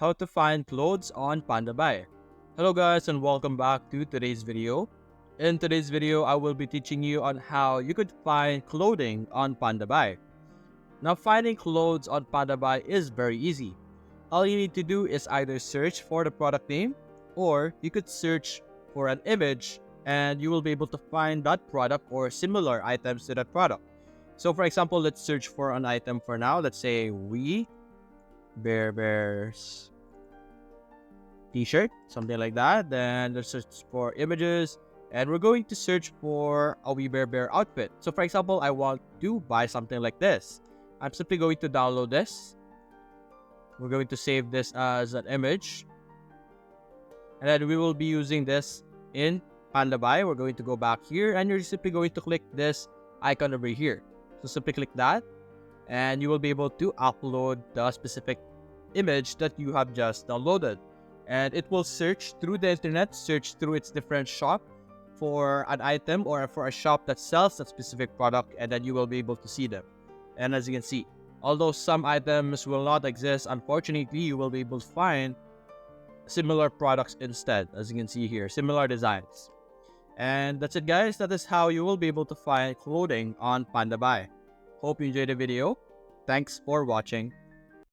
how to find clothes on Pandabuy. Hello guys and welcome back to today's video. In today's video, I will be teaching you on how you could find clothing on Pandabuy. Now finding clothes on Pandabuy is very easy. All you need to do is either search for the product name or you could search for an image and you will be able to find that product or similar items to that product. So for example, let's search for an item for now. Let's say We Bear Bears t-shirt, something like that. Then let's search for images and we're going to search for a We Bear Bear outfit. So for example, I want to buy something like this. I'm simply going to download this. We're going to save this as an image. And then we will be using this in Pandabuy. We're going to go back here and you're simply going to click this icon over here. So simply click that and you will be able to upload the specific image that you have just downloaded. And it will search through the internet, search through its different shop for an item or for a shop that sells that specific product, and then you will be able to see them. And as you can see, although some items will not exist, unfortunately, you will be able to find similar products instead, as you can see here, similar designs. And that's it guys, that is how you will be able to find clothing on Pandabuy. Hope you enjoyed the video. Thanks for watching.